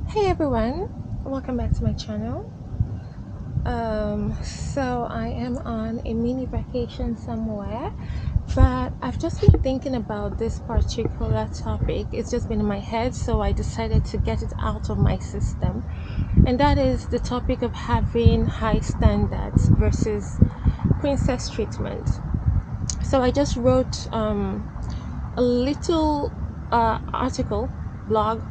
Hey everyone, welcome back to my channel. So I am on a mini vacation somewhere, but I've just been thinking about this particular topic. It's just been in my head, so I decided to get it out of my system. And that is the topic of having high standards versus princess treatment. So I just wrote a little article, blog,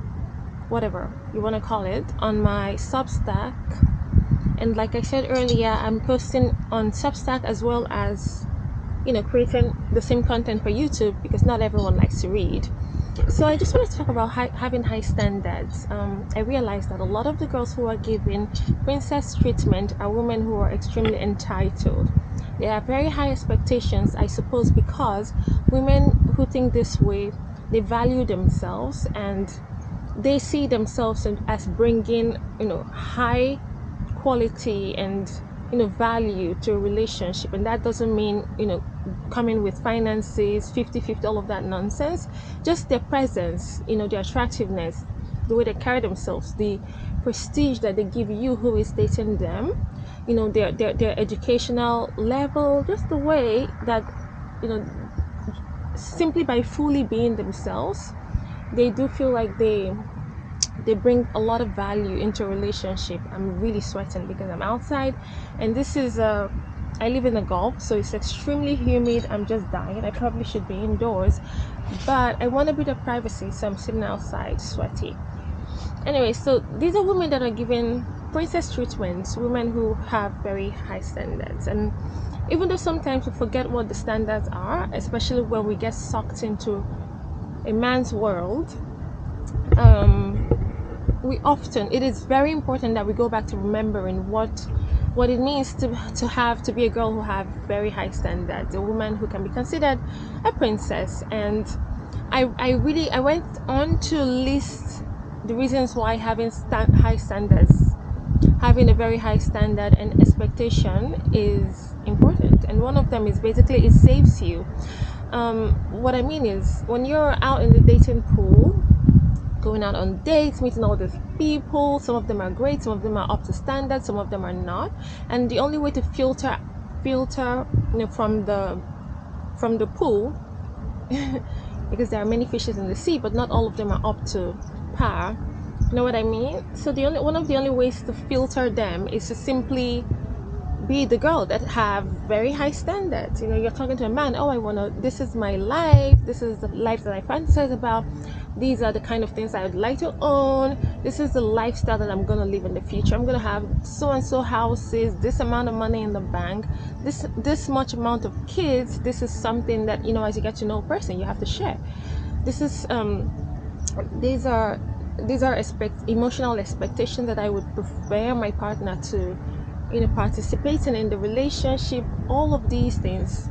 whatever you want to call it, on my Substack. And like I said earlier, I'm posting on Substack as well as creating the same content for YouTube because not everyone likes to read. So I just want to talk about having high standards. I realized that a lot of the girls who are given princess treatment are women who are extremely entitled. They have very high expectations, I suppose, because women who think this way, they value themselves and they see themselves as bringing high quality and value to a relationship. And that doesn't mean coming with finances 50-50, all of that nonsense. Just their presence, their attractiveness, the way they carry themselves, the prestige that they give you who is dating them, their educational level, just the way that simply by fully being themselves, they do feel like they bring a lot of value into a relationship. I'm really sweating because I'm outside, and this is I live in the Gulf, so it's extremely humid. I'm just dying. I probably should be indoors, but I want a bit of privacy, so I'm sitting outside sweaty. Anyway, so these are women that are given princess treatments, women who have very high standards. And even though sometimes we forget what the standards are, especially when we get sucked into a man's world, it is very important that we go back to remembering what it means to be a girl who have very high standards, a woman who can be considered a princess. And I went on to list the reasons why having high standards, having a very high standard and expectation is important. And one of them is basically it saves you. What I mean is, when you're out in the dating pool, going out on dates, meeting all these people, some of them are great, some of them are up to standard, some of them are not. And the only way to filter from the pool because there are many fishes in the sea, but not all of them are up to par. You know what I mean? So one of the only ways to filter them is to simply be the girl that have very high standards. You're talking to a man, this is my life, this is the life that I fantasize about, these are the kind of things I would like to own, this is the lifestyle that I'm going to live in the future. I'm going to have so and so houses, this amount of money in the bank, this much amount of kids. This is something that, as you get to know a person, you have to share. This is these are emotional expectations that I would prefer my partner to participating in the relationship. All of these things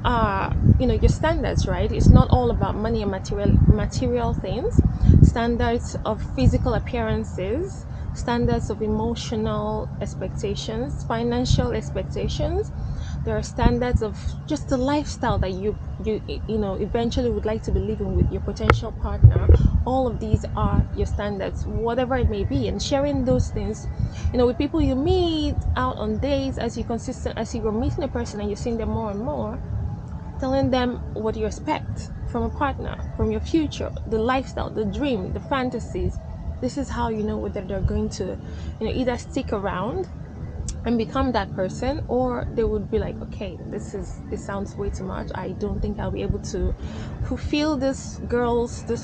are your standards, right? It's not all about money and material things. Standards of physical appearances, standards of emotional expectations, financial expectations. There are standards of just the lifestyle that you eventually would like to be living with your potential partner. All of these are your standards, whatever it may be. And sharing those things with people you meet out on dates, as you're meeting a person and you're seeing them more and more, telling them what you expect from a partner, from your future, the lifestyle, the dream, the fantasies. This is how you know whether they're going to either stick around and become that person, or they would be like, okay, this sounds way too much. I don't think I'll be able to fulfill this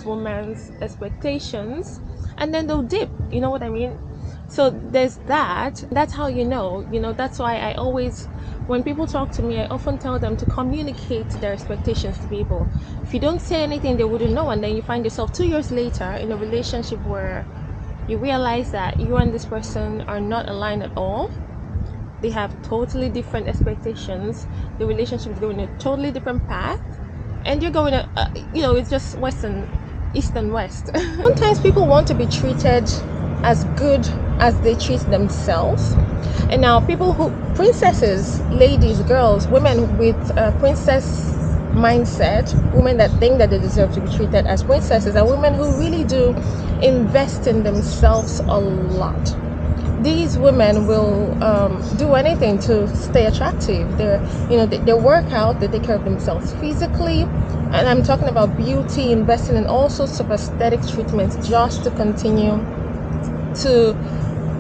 woman's expectations, and then they'll dip. You know what I mean? So there's that. That's how that's why I always, when people talk to me, I often tell them to communicate their expectations to people. If you don't say anything, they wouldn't know, and then you find yourself 2 years later in a relationship where you realize that you and this person are not aligned at all. They have totally different expectations. The relationship is going a totally different path, and you're going it's just east and west. Sometimes people want to be treated as good as they treat themselves. And now princesses, ladies, girls, women with princess mindset, women that think that they deserve to be treated as princesses, are women who really do invest in themselves a lot. These women will do anything to stay attractive. They work out, they take care of themselves physically, and I'm talking about beauty, investing in all sorts of aesthetic treatments just to continue to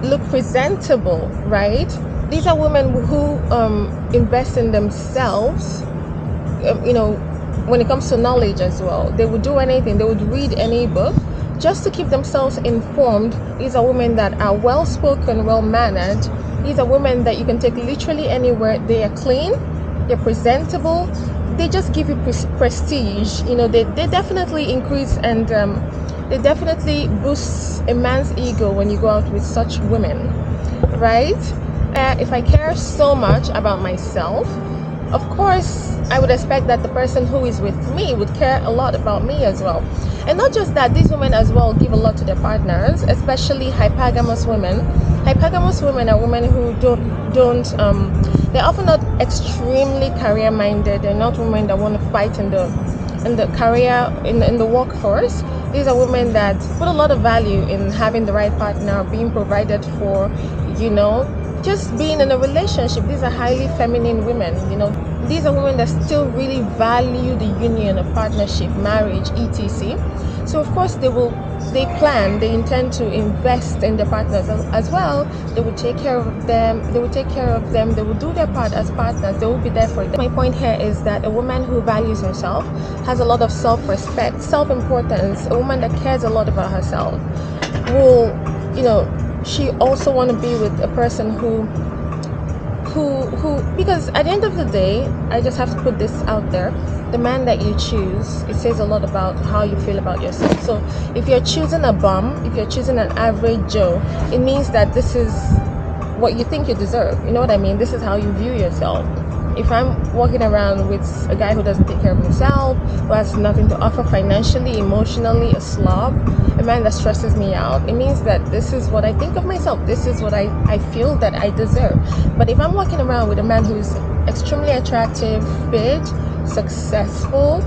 look presentable, right? These are women who invest in themselves. When it comes to knowledge as well, they would do anything. They would read any book just to keep themselves informed. These are women that are well spoken, well mannered. These are women that you can take literally anywhere. They are clean, they're presentable, they just give you prestige. They definitely increase and they definitely boost a man's ego when you go out with such women, right? If I care so much about myself, of course I would expect that the person who is with me would care a lot about me as well. And not just that, these women as well give a lot to their partners, especially hypergamous women. Hypergamous women are women who they're often not extremely career minded. They're not women that want to fight in the career, in the workforce. These are women that put a lot of value in having the right partner, being provided for, just being in a relationship. These are highly feminine women. These are women that still really value the union of partnership, marriage, etc. So of course they intend to invest in their partners as well. They will take care of them, they will do their part as partners, they will be there for them. My point here is that a woman who values herself, has a lot of self-respect, self-importance, a woman that cares a lot about herself will, she also want to be with a person who because at the end of the day, I just have to put this out there, the man that you choose, it says a lot about how you feel about yourself. So if you're choosing a bum, if you're choosing an average Joe, it means that this is what you think you deserve. You know what I mean? This is how you view yourself. If I'm walking around with a guy who doesn't take care of himself, who has nothing to offer financially, emotionally, a slob, a man that stresses me out, it means that this is what I think of myself. This is what I feel that I deserve. But if I'm walking around with a man who's extremely attractive, fit, successful,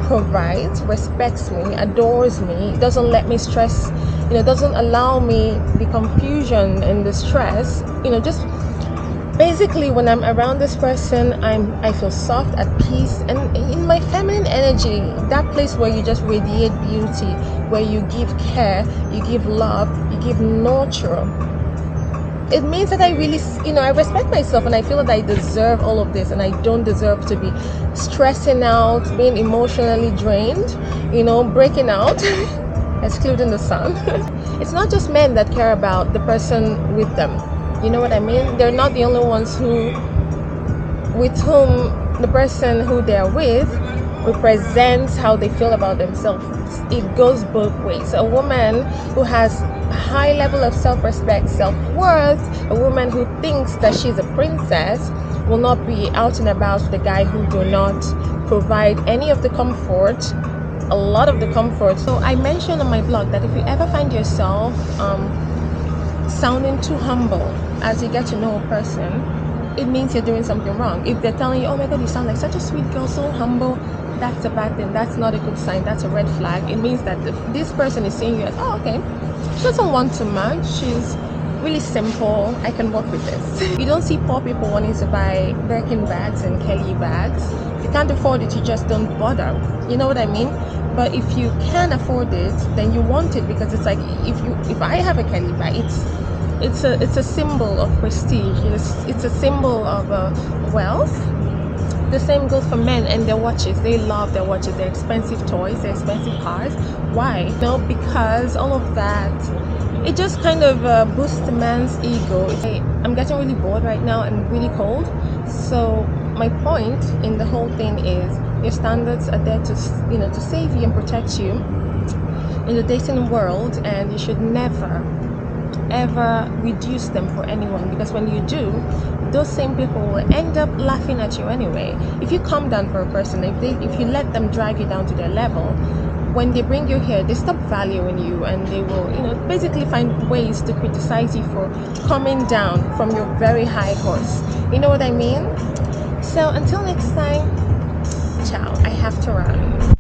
provides, respects me, adores me, doesn't let me stress, doesn't allow me the confusion and the stress, just basically, when I'm around this person, I feel soft, at peace, and in my feminine energy, that place where you just radiate beauty, where you give care, you give love, you give nurture. It means that I really, I respect myself, and I feel that I deserve all of this, and I don't deserve to be stressing out, being emotionally drained, breaking out, excluding the sun. It's not just men that care about the person with them. You know what I mean? They're not the only ones with whom the person who they're with represents how they feel about themselves. It goes both ways. A woman who has a high level of self-respect, self-worth, a woman who thinks that she's a princess, will not be out and about with a guy who do not provide any of the comfort, a lot of the comfort. So I mentioned on my blog that if you ever find yourself sounding too humble as you get to know a person, it means you're doing something wrong. If they're telling you, oh my god, you sound like such a sweet girl, so humble, that's a bad thing. That's not a good sign. That's a red flag. It means that this person is seeing you as, oh, okay, she doesn't want too much, she's really simple, I can work with this. You don't see poor people wanting to buy Birkin bags and Kelly bags. If you can't afford it, you just don't bother. You know what I mean? But if you can afford it, then you want it, because it's like, if I have a Kelly bag, it's a symbol of prestige. It's a symbol of wealth. The same goes for men and their watches. They love their watches, their expensive toys, their expensive cars. Why? Because all of that, it just kind of boosts the man's ego. I'm getting really bored right now and really cold. So my point in the whole thing is, your standards are there to to save you and protect you in the dating world, and you should never ever reduce them for anyone, because when you do, those same people will end up laughing at you anyway. If you calm down for a person, if you let them drag you down to their level, when they bring you here, they stop valuing you, and they will basically find ways to criticize you for coming down from your very high horse. You know what I mean? So until next time, Ciao. I have to run.